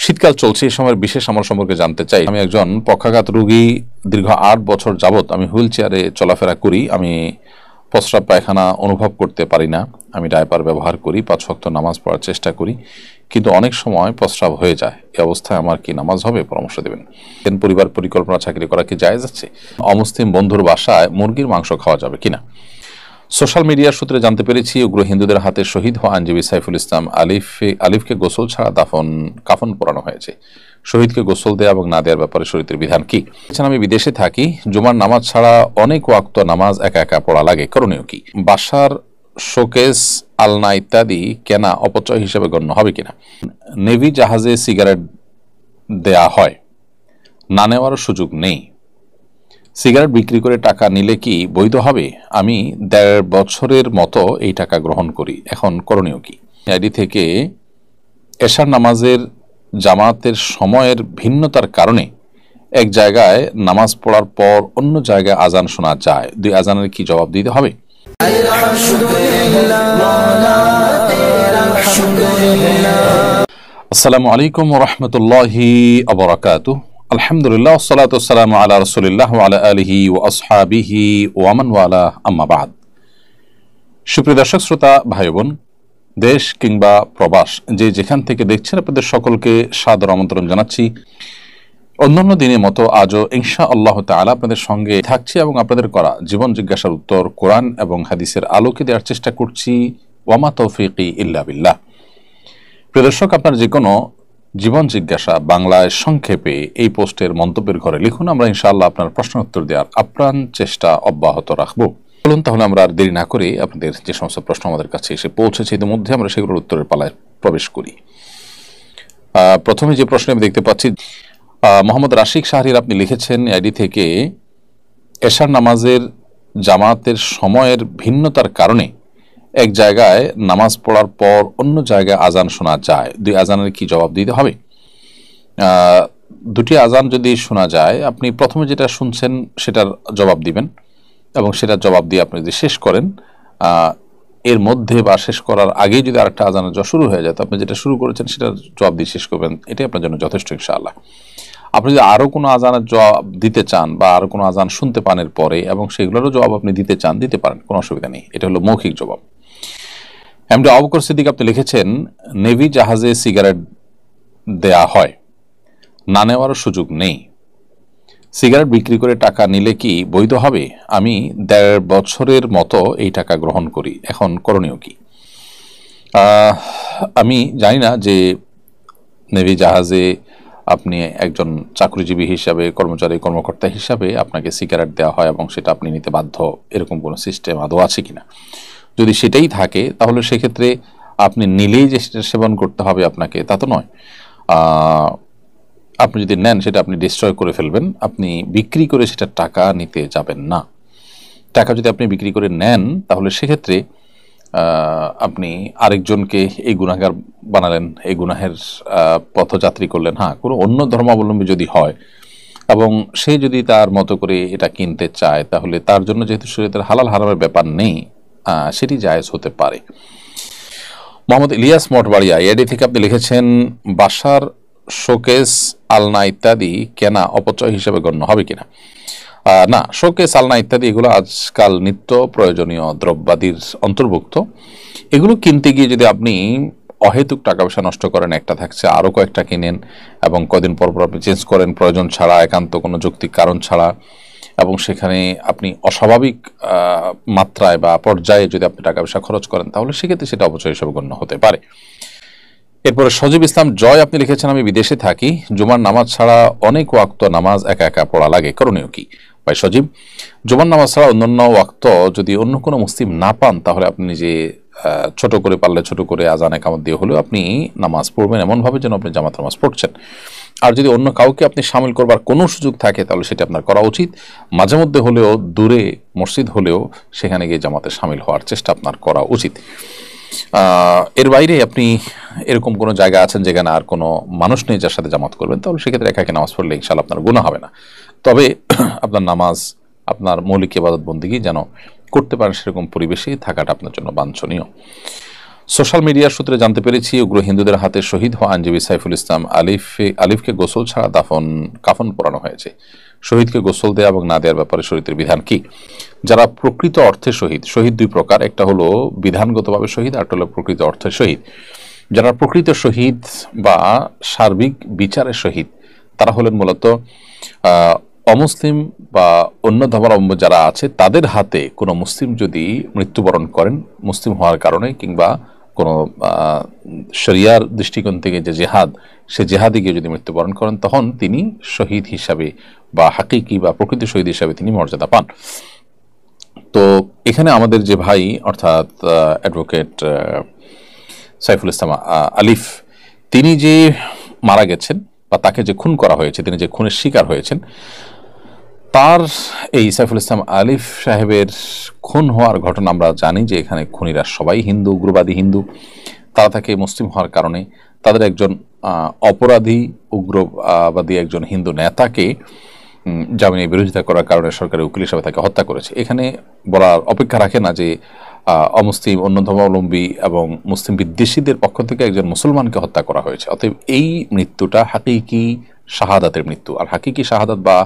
শীতকাল চলছে, এই সময়ের বিশেষ আমল সম্পর্কে জানতে চাই। আমি একজন পক্ষাঘাত রোগী, দীর্ঘ 8 বছর যাবৎ আমি হুইল চেয়ারে চলাফেরা করি। আমি প্রস্রাব পায়খানা অনুভব করতে পারি না। আমি ডায়পার ব্যবহার করি, 5 ওয়াক্ত নামাজ পড়ার চেষ্টা করি, কিন্তু অনেক সময় প্রস্রাব হয়ে যায়। এই অবস্থায় আমার কি নামাজ হবে, পরামর্শ দেবেন। পরিবার পরিকল্পনা চাকরি করা কি জায়েজ আছে? অমুসলিম বন্ধুর বাসায় মুরগির মাংস খাওয়া যাবে কিনা? সোশ্যাল মিডিয়ার সূত্রে জানতে পেরেছি, উগ্র হিন্দুদের হাতে শহীদ হওয়া আইনজীবী সাইফুল ইসলাম আলিফকে গোসল ছাড়া কাফন পরানো হয়েছে। শহীদকে গোসল দেয়া এবং না দেওয়ার ব্যাপারে শরীয়তের বিধান কি? আমি বিদেশে থাকি, জুমার নামাজ ছাড়া অনেক ওয়াক্ত নামাজ একা একা পড়া লাগে, করণীয় কি? বাসার শোকেস, আলনা ইত্যাদি কেনা অপচয় হিসেবে গণ্য হবে কিনা? নেভি জাহাজে সিগারেট দেয়া হয়, না নেওয়ারও সুযোগ নেই। সিগারেট বিক্রি করে টাকা নিলে কি বৈধ হবে? আমি 1.5 বছরের মতো এই টাকা গ্রহণ করি, এখন করণীয় কি? আইডি থেকে এশার নামাজের জামাতের সময়ের ভিন্নতার কারণে এক জায়গায় নামাজ পড়ার পর অন্য জায়গায় আজান শোনা যায়, 2 আজানের কি জবাব দিতে হবে? আসসালামু আলাইকুম ওয়া রাহমাতুল্লাহি ওয়া বারাকাতুহু। আলহামদুলিল্লাহ, ওয়াসসালাতু ওয়াসসালামু আলা রাসূলিল্লাহ ওয়া আলা আলিহি ওয়া আসহাবিহি ওয়া মান ওয়ালা, আম্মা বাদ। সুপ্রিয় দর্শক শ্রোতা ভাই বোন, দেশ কিংবা প্রবাস যে যেখান থেকে দেখছেন, আপনাদের সকলকে সাদর আমন্ত্রণ জানাচ্ছি। অন্যান্য দিনের মতো আজও ইনশাআল্লাহ তাআলা আপনাদের সঙ্গে থাকছি এবং আপনাদের করা জীবন জিজ্ঞাসার উত্তর কোরআন এবং হাদিসের আলোকে দেওয়ার চেষ্টা করছি। ওয়া মা তৌফিকি ইল্লা বিল্লাহ। প্রিয় দর্শক, আপনার যে কোনো জীবন জিজ্ঞাসা বাংলায় সংক্ষেপে এই পোস্টের মন্তব্যের ঘরে লিখুন। আমরা ইনশাআল্লাহ আপনার প্রশ্ন উত্তর দেওয়ার আপ্রাণ চেষ্টা অব্যাহত রাখবো। বলুন তাহলে আমরা আর দেরি না করে আপনাদের যে সমস্ত প্রশ্ন আমাদের কাছে এসে পৌঁছেছে ইতিমধ্যে আমরা সেগুলোর উত্তরের পালায় প্রবেশ করি। প্রথমে যে প্রশ্ন আমি দেখতে পাচ্ছি, মোহাম্মদ রাশিক শাহরির আপনি লিখেছেন আইডি থেকে, এশার নামাজের জামাতের সময়ের ভিন্নতার কারণে এক জায়গায় নামাজ পড়ার পর অন্য জায়গায় আজান শোনা যায়, 2 আজানের কি জবাব দিতে হবে? 2টি আজান যদি শোনা যায়, আপনি প্রথমে যেটা শুনছেন সেটার জবাব দিবেন এবং সেটার জবাব দিয়ে আপনি যদি শেষ করেন, এর মধ্যে বা শেষ করার আগেই যদি আরেকটা আজানের শুরু হয়ে যায়, তো আপনি যেটা শুরু করেছেন সেটার জবাব দিয়ে শেষ করবেন, এটাই আপনার জন্য যথেষ্ট ইনশাআল্লাহ। আপনি যদি আরও কোনো আজানের জবাব দিতে চান বা আরও কোনো আজান শুনতে পান এর পরে এবং সেগুলোরও জবাব আপনি দিতে চান, দিতে পারেন, কোনো অসুবিধা নেই। এটা হলো মৌখিক জবাব। এমডি আবু বকর সিদ্দিক আপনি লিখেছেন, নেভি জাহাজে সিগারেট দেয়া হয়, না নেওয়ারও সুযোগ নেই। সিগারেট বিক্রি করে টাকা নিলে কি বৈধ হবে? আমি 1.5 বছরের মতো এই টাকা গ্রহণ করি, এখন করণীয় কি? আমি জানি না যে নেভি জাহাজে আপনি একজন চাকরিজীবী হিসাবে, কর্মকর্তা হিসাবে আপনাকে সিগারেট দেওয়া হয় এবং সেটা আপনি নিতে বাধ্য, এরকম কোনো সিস্টেম আদৌ আছে কিনা। যদি সেটাই থাকে তাহলে সেক্ষেত্রে আপনি নিলেই যে সেটা সেবন করতে হবে আপনাকে, তা তো নয়। আপনি যদি নেন সেটা আপনি ডিস্ট্রয় করে ফেলবেন, আপনি বিক্রি করে সেটা টাকা নিতে যাবেন না। টাকা যদি আপনি বিক্রি করে নেন তাহলে সেক্ষেত্রে আপনি আরেকজনকে এই গুনাহগার বানালেন, এই গুনাহের পথযাত্রী করলেন। হ্যাঁ, কোনো অন্য ধর্মাবলম্বী যদি হয় এবং সে যদি তার মতো করে এটা কিনতে চায়, তাহলে তার জন্য যেহেতু শরীয়তের হালাল হারামের ব্যাপার নেই, সেটি জায়েজ হতে পারে। মোহাম্মদ ইলিয়াস মঠবাড়িয়া এডি থেকে আপনি লিখেছেন, বাসার শোকেস, আলনা ইত্যাদি কেনা অপচয় হিসেবে গণ্য হবে কিনা? না, শোকেস, আলনা ইত্যাদি এগুলো আজকাল নিত্য প্রয়োজনীয় দ্রব্যাদির অন্তর্ভুক্ত। এগুলো কিনতে গিয়ে যদি আপনি অহেতুক টাকা পয়সা নষ্ট করেন, একটা থাকছে আরও কয়েকটা কিনেন এবং কদিন পর পর আপনি চেঞ্জ করেন প্রয়োজন ছাড়া, একান্ত কোনো যৌক্তিক কারণ ছাড়া, এবং সেখানে আপনি অস্বাভাবিক মাত্রায় বা পর্যায়ে যদি আপনি টাকা পয়সা খরচ করেন, তাহলে সেক্ষেত্রে সেটা অপচয় হিসেবে গণ্য হতে পারে। এরপরে সজীব ইসলাম জয় আপনি লিখেছেন, আমি বিদেশে থাকি, জুমার নামাজ ছাড়া অনেক ওয়াক্ত নামাজ একা একা পড়া লাগে, করণীয় কি? ভাই সজীব, জুমার নামাজ ছাড়া অন্যান্য ওয়াক্ত যদি অন্য কোনো মুসলিম না পান, তাহলে আপনি নিজে ছোট করে, পারলে ছোট করে আজান একামত দিয়ে হলেও আপনি নামাজ পড়বেন, এমনভাবে যেন আপনি জামাত নামাজ পড়ছেন। আর যদি অন্য কাউকে আপনি সামিল করবার কোনো সুযোগ থাকে তাহলে সেটা আপনার করা উচিত। মাঝে মধ্যে হলেও, দূরে মসজিদ হলেও সেখানে গিয়ে জামাতে সামিল হওয়ার চেষ্টা আপনার করা উচিত। এর বাইরে আপনি এরকম কোনো জায়গা আছেন যেখানে আর কোনো মানুষ নেই যার সাথে জামাত করবেন, তাহলে সেক্ষেত্রে একাকে নামাজ পড়লে ইনশাআল্লাহ আপনার গুনাহ হবে না। তবে আপনার নামাজ, আপনার মৌলিক ইবাদত বন্দেগী যেন করতে পারেন সেরকম পরিবেশেই থাকাটা আপনার জন্য বাঞ্ছনীয়। সোশ্যাল মিডিয়ার সূত্রে জানতে পেরেছি উগ্র হিন্দুদের হাতে শহীদ হওয়া আইনজীবী সাইফুল ইসলাম আলিফকে গোসল ছাড়া কাফন পরানো হয়েছে। শহীদকে গোসল দেওয়া এবং না দেওয়ার ব্যাপারে শরীয়তের বিধান কি? যারা প্রকৃত অর্থে শহীদ, শহীদ দুই প্রকার, একটা হলো বিধানগতভাবে শহীদ, আর একটা হলো প্রকৃত অর্থে শহীদ। যারা প্রকৃত শহীদ বা সার্বিক বিচারের শহীদ, তারা হলেন মূলত অমুসলিম বা অন্য ধর্মাবলম্বী যারা আছে তাদের হাতে কোনো মুসলিম যদি মৃত্যুবরণ করেন মুসলিম হওয়ার কারণে, কিংবা কোনো শরিয়ার দৃষ্টিকোণ থেকে যে জেহাদ, সে জেহাদে গিয়ে যদি মৃত্যুবরণ করেন, তখন তিনি শহীদ হিসাবে বা হাকিকি বা প্রকৃত শহীদ হিসাবে তিনি মর্যাদা পান। তো এখানে আমাদের যে ভাই অর্থাৎ অ্যাডভোকেট সাইফুল ইসলাম আলিফ, তিনি যে মারা গেছেন বা তাকে যে খুন করা হয়েছে, তিনি যে খুনের শিকার হয়েছেন, তার এই সাইফুল ইসলাম আলিফ সাহেবের খুন হওয়ার ঘটনা আমরা জানি যে এখানে খুনিরা সবাই হিন্দু, উগ্রবাদী হিন্দু। তারা তাকে মুসলিম হওয়ার কারণে তাদের একজন অপরাধী উগ্রবাদী একজন হিন্দু নেতাকে জামিনে বিরোধিতা করার কারণে সরকারি উকিল হিসাবে তাকে হত্যা করেছে। এখানে বলার অপেক্ষা রাখে না যে অমুসলিম, অন্য ধর্মাবলম্বী এবং মুসলিম বিদ্বেষীদের পক্ষ থেকে একজন মুসলমানকে হত্যা করা হয়েছে। অতএব এই মৃত্যুটা হাকিকি শাহাদাতের মৃত্যু। আর হাকিকি শাহাদাত বা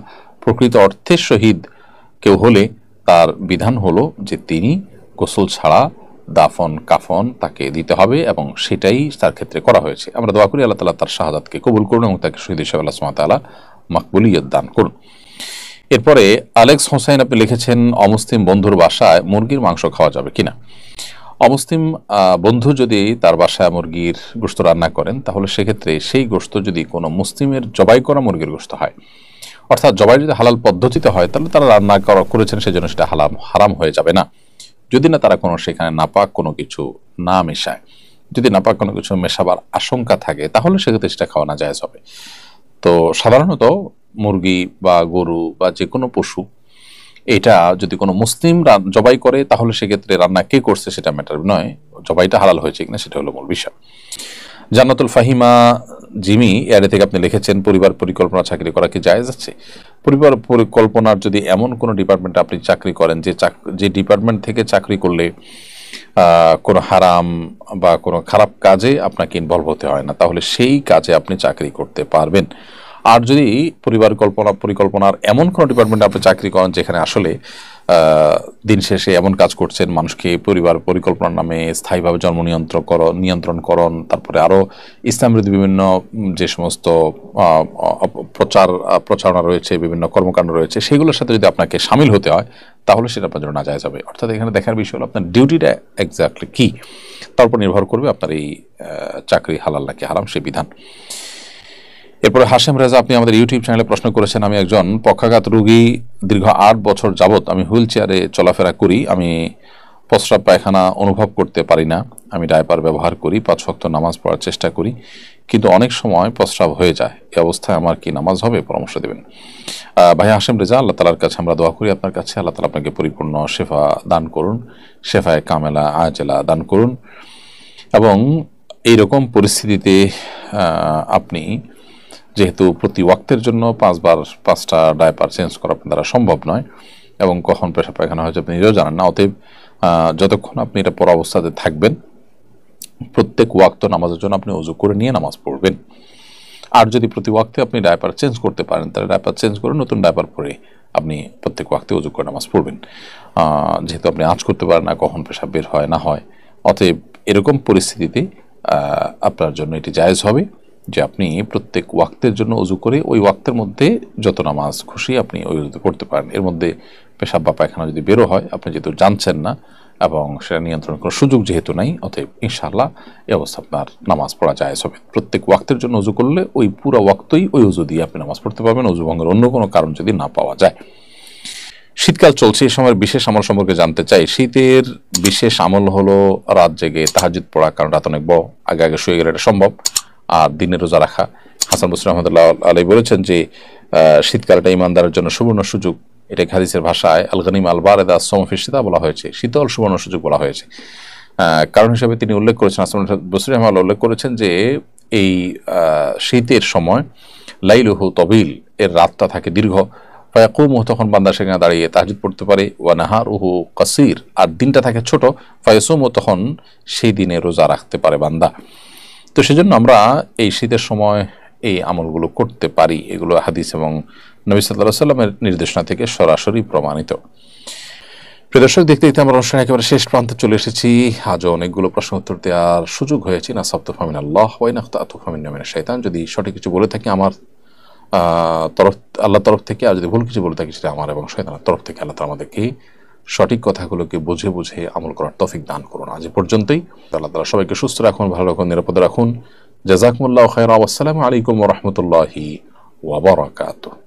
প্রকৃত অর্থের শহীদ কেউ হলে তার বিধান হলো যে তিনি গোসল ছাড়া দাফন কাফন তাকে দিতে হবে, এবং সেটাই তার ক্ষেত্রে করা হয়েছে। আমরা দোয়া করি আল্লাহ তাআলা তার শাহাদাতকে কবুল করুন এবং তাকে শহীদ হিসেবে আল্লাহ সুবহানাহু ওয়া তাআলা মাকবুলিয়ত দান করুন। এরপরে আলেক্স হোসেন আপনি লিখেছেন, অমুসলিম বন্ধুর বাসায় মুরগির মাংস খাওয়া যাবে কিনা? অমুসলিম বন্ধু যদি তার বাসায় মুরগির গোশত রান্না করেন, তাহলে সেক্ষেত্রে সেই গোশত যদি কোনো মুসলিমের জবাই করা মুরগির গোশত হয়, অর্থাৎ জবাই যদি হালাল পদ্ধতিতে হয়, তাহলে তারা রান্না করেছেন সেজন্য সেটা হারাম হয়ে যাবে না, যদি না তারা কোনো সেখানে নাপাক কোনো কিছু না মেশায়। যদি নাপাক কোনো কিছু মেশাবার আশঙ্কা থাকে, তাহলে সেক্ষেত্রে সেটা খাওয়া না জায়েজ হবে। তো সাধারণত মুরগি বা গরু বা যে কোনো পশু, এটা যদি কোনো মুসলিম জবাই করে, তাহলে সেক্ষেত্রে রান্না কে করছে সেটা ম্যাটার নয়, জবাইটা হালাল হয়েছে কিনা সেটা হলো মূল বিষয়। জান্নাতুল ফাহিমা জিমি এয়ারে থেকে আপনি লিখেছেন, পরিবার পরিকল্পনা চাকরি করা কি জায়েজ আছে? পরিবার পরিকল্পনার যদি এমন কোনো ডিপার্টমেন্টে আপনি চাকরি করেন যে ডিপার্টমেন্ট থেকে চাকরি করলে কোনো হারাম বা কোনো খারাপ কাজে আপনাকে ইনভলভ হতে হয় না, তাহলে সেই কাজে আপনি চাকরি করতে পারবেন। আর যদি পরিকল্পনার এমন কোনো ডিপার্টমেন্টে আপনি চাকরি করেন যেখানে আসলে দিন শেষে এমন কাজ করছেন, মানুষকে পরিবার পরিকল্পনার নামে স্থায়ীভাবে জন্ম নিয়ন্ত্রণকরণ, তারপরে আরও ইসলাম বিরোধী বিভিন্ন যে সমস্ত প্রচারণা রয়েছে, বিভিন্ন কর্মকাণ্ড রয়েছে, সেগুলোর সাথে যদি আপনাকে সামিল হতে হয়, তাহলে সেটা আপনার জন্য নাজায়েজ হবে। অর্থাৎ এখানে দেখার বিষয় হলো আপনার ডিউটিটা এক্স্যাক্টলি কী, তার উপর নির্ভর করবে আপনার এই চাকরি হালাল নাকি হারাম সে বিধান। এরপরে হাশেম রেজা আপনি আমাদের ইউটিউব চ্যানেলে প্রশ্ন করেছেন, আমি একজন পক্ষাঘাত রোগী, দীর্ঘ 8 বছর যাবৎ আমি হুইল চেয়ারে চলাফেরা করি, আমি প্রস্রাব পায়খানা অনুভব করতে পারি না, আমি ডায়পার ব্যবহার করি, 5 ওয়াক্ত নামাজ পড়ার চেষ্টা করি, কিন্তু অনেক সময় প্রস্রাব হয়ে যায়। এই অবস্থায় আমার কি নামাজ হবে? পরামর্শ দেবেন। ভাই হাশেম রেজা, আল্লাহ তাআলার কাছে আমরা দোয়া করি আপনার কাছে, আল্লাহ তাআলা আপনাকে পরিপূর্ণ শেফা দান করুন, শেফায়ে কামেলা আজেলা দান করুন। এবং এইরকম পরিস্থিতিতে আপনি যেহেতু প্রতি ওয়াক্তের জন্য 5টা ডায়পার চেঞ্জ করা আপনার দ্বারা সম্ভব নয়, এবং কখন পেশাব পায়খানা হয়েছে আপনি নিজেও জানেন না, অতএব যতক্ষণ আপনি এটা পড়া অবস্থাতে থাকবেন, প্রত্যেক ওয়াক্ত নামাজের জন্য আপনি ওযু করে নিয়ে নামাজ পড়বেন। আর যদি প্রতি ওয়াক্তে আপনি ডায়পার চেঞ্জ করতে পারেন, তাহলে ডায়পার চেঞ্জ করে নতুন ডায়পার পরে আপনি প্রত্যেক ওয়াক্তে ওযু করে নামাজ পড়বেন। যেহেতু আপনি আঁচ করতে পারেন না কখন পেশাব বের হয় না হয়, অতএব এরকম পরিস্থিতিতে আপনার জন্য এটি জায়েজ হবে যে আপনি প্রত্যেক ওয়াক্তের জন্য ওযু করে ওই ওয়াক্তের মধ্যে যত নামাজ খুশি আপনি ওই ওযুতে পড়তে পারেন। এর মধ্যে পেশাব বা পায়খানা যদি বেরো হয়, আপনি যেহেতু জানছেন না এবং সেটা নিয়ন্ত্রণ করার সুযোগ যেহেতু নাই, অতএব ইনশাআল্লাহ এই অবস্থা আপনার নামাজ পড়া জায়েজ হবে। প্রত্যেক ওয়াক্তের জন্য ওযু করলে ওই পুরো ওয়াক্তই ওই ওযু দিয়ে আপনি নামাজ পড়তে পারবেন, ওযু ভঙ্গের অন্য কোনো কারণ যদি না পাওয়া যায়। শীতকাল চলছে, এই সময়ের বিশেষ আমল সম্পর্কে জানতে চাই। শীতের বিশেষ আমল হলো রাত জেগে তাহাজ্জুদ পড়া, কারণ রাত অনেক বড়, আগে শুয়ে গেলে এটা সম্ভব, আর দিনে রোজা রাখা। হাসান বসরি রহমতুল্লাহ আলাইহি বলেছেন যে শীতকালটা ইমানদারের জন্য সুবর্ণ সুযোগ। এটা হাদিসের ভাষায় আল গনিম আল বারেদা আস-সাওম ফি শিতা বলা হয়েছে, শীতল সুবর্ণ সুযোগ বলা হয়েছে। কারণ হিসেবে তিনি উল্লেখ করেছেন, হাসান বসরি রহমাতুল্লাহ উল্লেখ করেছেন যে এই শীতের সময় লাইলুহু তবিল, এর রাতটা থাকে দীর্ঘ, ফায়াকুমু, তখন বান্দা সেখানে দাঁড়িয়ে তাহাজ্জুদ পড়তে পারে। ওয়া নাহারুহু কাসীর, আর দিনটা থাকে ছোট। ফায়াসুমু, তখন সেই দিনে রোজা রাখতে পারে বান্দা। তো সেজন্য আমরা এই শীতের সময় এই আমলগুলো করতে পারি। এগুলো হাদিস এবং নবী সাল্লাল্লাহু আলাইহি সাল্লামের নির্দেশনা থেকে সরাসরি প্রমাণিত। প্রিয় দর্শক, দেখতে দেখতে আমরা অনুষ্ঠান একেবারে শেষ প্রান্তে চলে এসেছি। আজও অনেকগুলো প্রশ্ন উত্তর দেওয়ার সুযোগ হয়েছে। না সাবতু ফামিন আল্লাহ ওয়া ইন আখতাতু ফামিন শাইতান। যদি সঠিক কিছু বলে থাকি আমার তরফ, আল্লাহর তরফ থেকে, আর যদি ভুল কিছু বলে থাকি সেটা আমার এবং শয়তানের তরফ থেকে। আল্লাহ তাআলা আমাদেরকে সঠিক কথাগুলোকে বুঝে বুঝে আমল করার তৌফিক দান করুন। আজ পর্যন্তই। আল্লাহ তাআলা সবাইকে সুস্থ রাখুন, ভালো রাখুন, নিরাপদে রাখুন। জাযাকুমুল্লাহু খায়রা। ওয়া আসসালামু আলাইকুম ওয়া রাহমাতুল্লাহি ওয়া বারাকাতুহু।